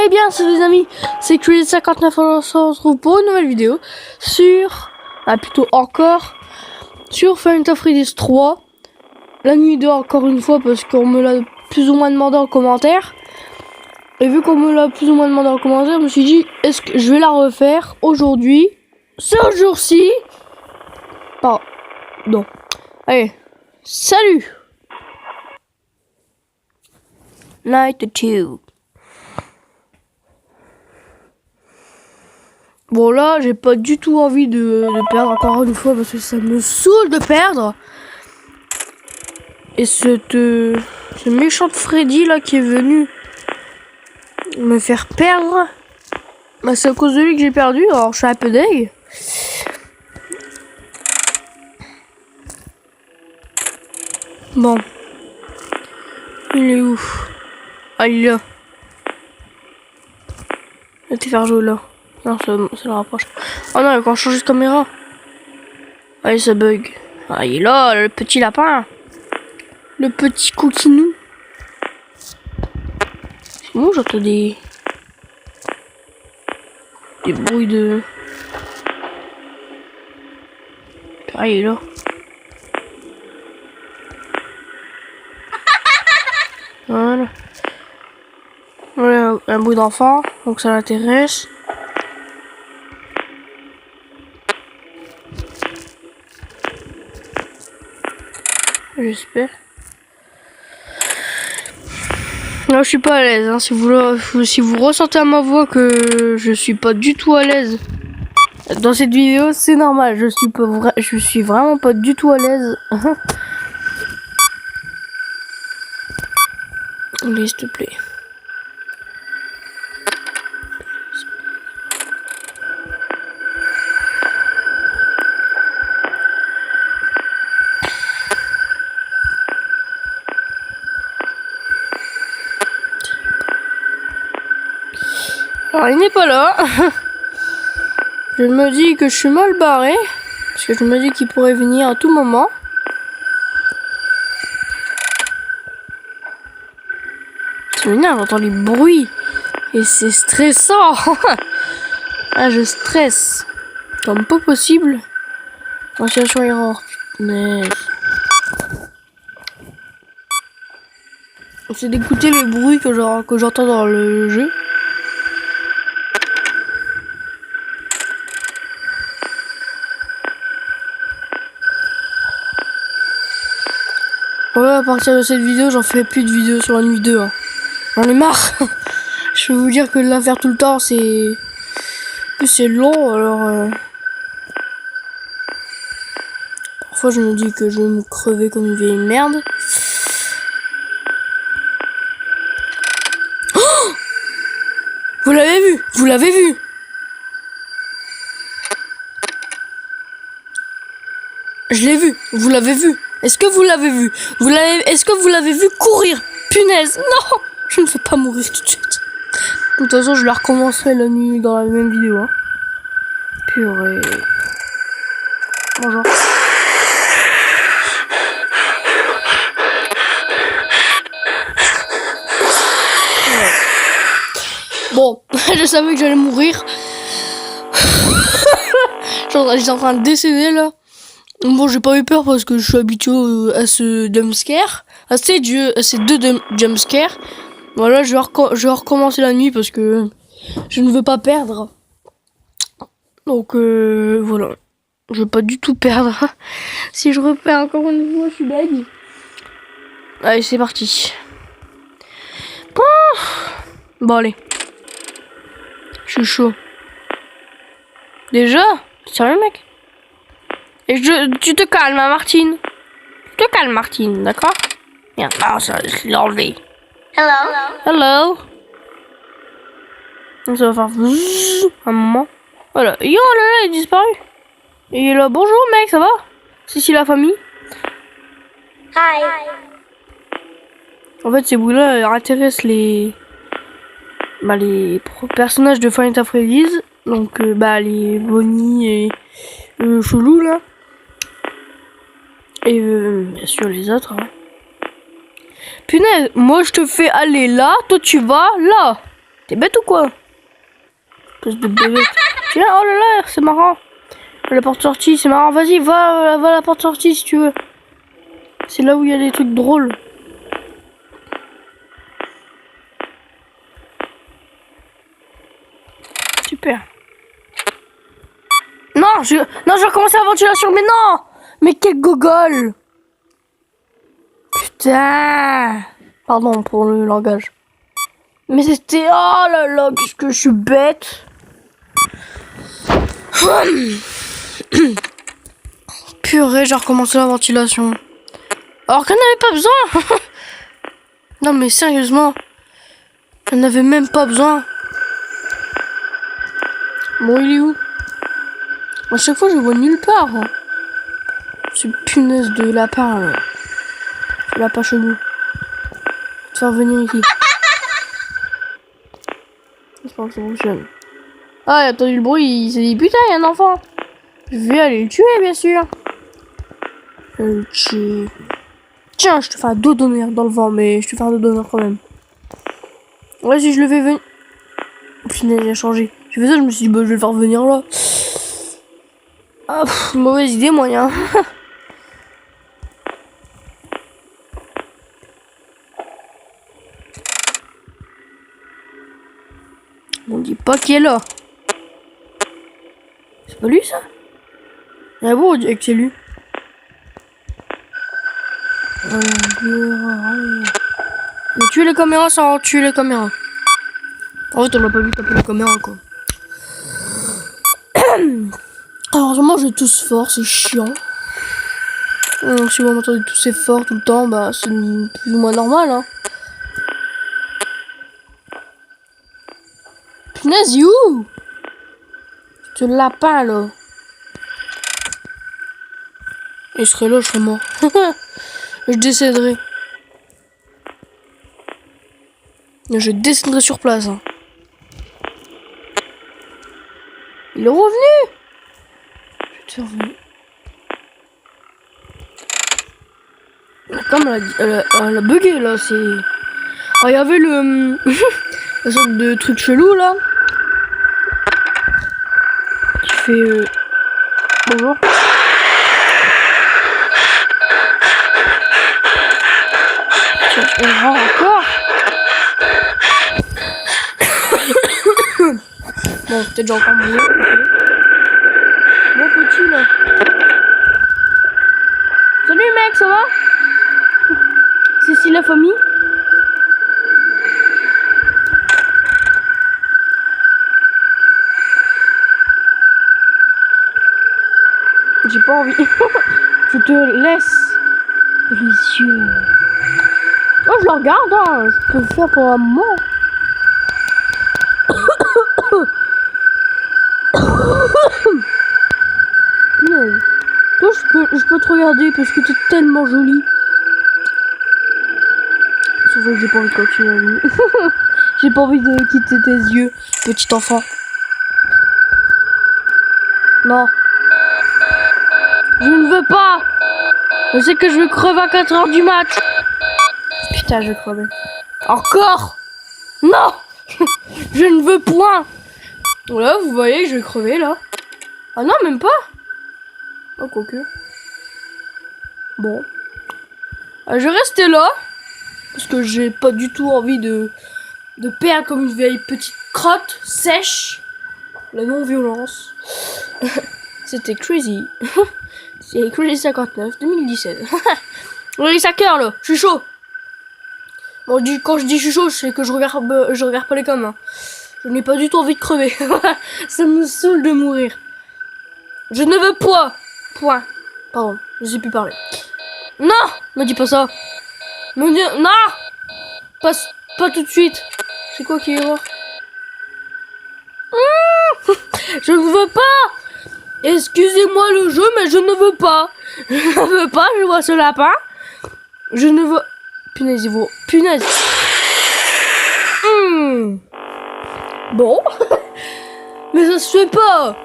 Eh bien, salut les amis, c'est Crazy59, on se retrouve pour une nouvelle vidéo sur, encore, sur Five Nights at Freddy's 3. La nuit 2 encore une fois parce qu'on me l'a plus ou moins demandé en commentaire. Et vu qu'on me l'a plus ou moins demandé en commentaire, je me suis dit, est-ce que je vais la refaire aujourd'hui, ce jour-ci. Pardon. Allez, salut. Night 2. Bon là, j'ai pas du tout envie de perdre encore une fois parce que ça me saoule de perdre. Et ce méchant Freddy là qui est venu me faire perdre, bah, c'est à cause de lui que j'ai perdu. Alors je suis un peu deg. Bon. Il est où? Ah, il est là. Il va te faire jouer là. Non, ça le rapproche. Oh non, il a quand changer de caméra. Allez, ça bug. Ah, il est là, le petit lapin. Le petit coquinou. C'est bon, j'entends des bruits de... Ah, il est là. Voilà. Voilà, un bruit d'enfant, donc ça l'intéresse. J'espère. Là, je suis pas à l'aise. Hein. Si vous ressentez à ma voix que je suis pas du tout à l'aise dans cette vidéo, c'est normal. Je suis vraiment pas du tout à l'aise. Allez, s'il te plaît. Alors, il n'est pas là. Je me dis que je suis mal barré. Parce que je me dis qu'il pourrait venir à tout moment. C'est énerve, j'entends les bruits. Et c'est stressant. Ah, je stresse. Comme pas possible. Attention, erreur. Mais... c'est d'écouter les bruits que j'entends dans le jeu. Ouais, à partir de cette vidéo, j'en fais plus de vidéos sur la nuit 2. Hein. J'en ai marre. Je vais vous dire que de la faire tout le temps, c'est long, alors... Parfois, je me dis que je vais me crever comme une vieille merde. Oh, vous l'avez vu? Vous l'avez vu? Je l'ai vu. Vous l'avez vu? Est-ce que vous l'avez vu? Est-ce que vous l'avez vu courir? Punaise, non! Je ne veux pas mourir tout de suite. De toute façon, je la recommencerai la nuit dans la même vidéo. Hein. Purée. Bonjour. Ouais. Bon, je savais que j'allais mourir. J'étais en train de décéder là. Bon, j'ai pas eu peur parce que je suis habitué à ce jumpscare, à ces deux jumpscares. Voilà, je vais recommencer la nuit parce que je ne veux pas perdre. Donc voilà, je veux pas du tout perdre. Si je repère encore une fois, je suis bête. Allez, c'est parti. Bon, allez. Je suis chaud. Déjà? Sérieux, mec? Et tu te calmes, hein, Martine. Tu te calmes, Martine, d'accord? Bien, ah, ça, je l'ai enlevé. Hello. Hello. Donc ça va faire un moment. Voilà. Yo, là, il est disparu. Et là, bonjour, mec, ça va? C'est la famille? Hi. En fait, ces bruits-là intéressent les personnages de Five Nights at Freddy's. Donc, les Bonnie et Chelou, là. Et bien sûr les autres. Hein. Punaise, moi je te fais aller là, toi tu vas là. T'es bête ou quoi? Espèce de bébête. Tiens, oh là là, c'est marrant. La porte sortie, c'est marrant. Vas-y, va à la porte sortie si tu veux. C'est là où il y a des trucs drôles. Super. Non, je vais recommencer la ventilation, mais non! Mais quel gogol! Putain! Pardon pour le langage. Mais c'était... Oh là là, qu'est-ce que je suis bête! Purée, j'ai recommencé la ventilation. Alors qu'elle n'avait pas besoin! Non mais sérieusement, elle n'avait même pas besoin. Bon, il est où? À chaque fois, je le vois nulle part. Hein. Ce punaise de lapin. Là. Ce lapin chelou. Te faire venir ici. J'espère que ça fonctionne. Ah, il a entendu le bruit. Il s'est dit putain, il y a un enfant. Je vais aller le tuer, bien sûr. Je vais le tuer. Tiens, je te fais un dos d'honneur dans le vent, mais je te fais un dos d'honneur quand même. Ouais, si je le fais venir. Punaise, il a changé. J'ai fait ça, je me suis dit, bah, je vais le faire venir là. Ah, mauvaise idée, moyen. On dit pas qui est là. C'est pas lui, ça? Ah bon, on dirait que c'est lui. Mais tuer les caméras sans tuer les caméras. En fait, on n'a pas vu taper les caméras, quoi. Heureusement, j'ai tous fort, c'est chiant. Donc, si vous m'entendez tous fort tout le temps, bah, c'est plus ou moins normal, hein. Punaise, you! Ce lapin, là. Il serait là, je serais mort. Je décéderai. Je décéderai sur place, hein. Il est revenu! Je suis revenu. Comme elle a bugué là, c'est. Ah, il y avait le. la sorte de truc chelou là. Qui fait. Bonjour. Tiens, on rend encore. Bon, peut-être j'ai encore mourir. Bon petit là. Salut mec, ça va? C'est ici la famille? J'ai pas envie. Je te laisse les yeux. Oh, je le regarde, hein. Je peux le faire pour un moment. Toi, je peux te regarder parce que t'es tellement jolie. Sauf que j'ai pas envie de continuer la nuit. J'ai pas envie de quitter tes yeux, petit enfant. Non. Je ne veux pas. Je sais que je vais crever à 4h du mat. Putain, je vais crever. Encore. Non. Je ne veux point. Voilà, vous voyez, je vais crever là. Ah non, même pas. Oh, quoique. Bon. Je vais rester là. Parce que j'ai pas du tout envie de perdre comme une vieille petite crotte sèche. La non-violence. C'était crazy. C'est Crazy 59 2017. Oui, 5 heures là, je suis chaud. Bon, quand je dis je suis chaud, c'est que je regarde pas les communs. Hein. Je n'ai pas du tout envie de crever. Ça me saoule de mourir. Je ne veux pas. Point. Pardon, je sais plus parler. Non, me dis pas ça. Me dis non. Pas tout de suite. C'est quoi qui est erreur? Je ne veux pas. Excusez-moi le jeu, mais je ne veux pas. Je ne veux pas, je vois ce lapin. Je ne veux... Punaise, il vaut... Punaise. Bon. Mais ça se fait pas.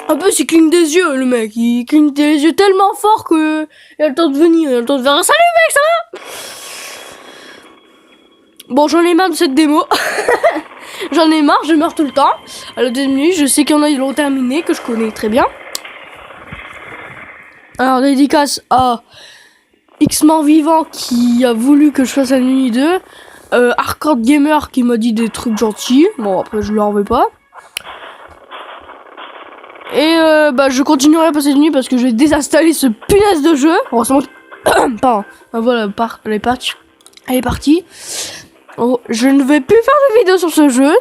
En plus, il cligne des yeux, le mec. Il cligne des yeux tellement fort que... Il a le temps de venir, il a le temps de faire... Salut, mec, ça va? Bon, j'en ai marre de cette démo. J'en ai marre, je meurs tout le temps. À la deuxième nuit, je sais qu'il y en a, ils l'ont terminé, que je connais très bien. Alors, dédicace à X-Man Vivant qui a voulu que je fasse la nuit 2. Hardcore Gamer qui m'a dit des trucs gentils. Bon, après, je leur veux pas. Et je continuerai à passer cette nuit parce que je vais désinstaller ce punaise de jeu. Heureusement, pardon. Voilà, elle est partie. Oh, je ne vais plus faire de vidéo sur ce jeu.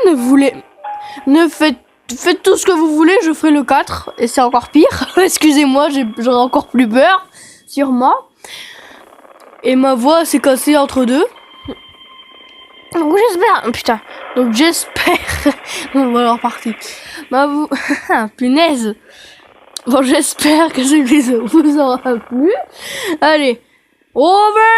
Faites tout ce que vous voulez. Je ferai le 4 et c'est encore pire. Excusez-moi, j'aurai encore plus peur. Sûrement. Et ma voix s'est cassée entre deux. Donc j'espère. Putain. Donc j'espère. Voilà, reparti. Punaise. Bon, j'espère que cette vidéo vous aura plu. Allez. Over.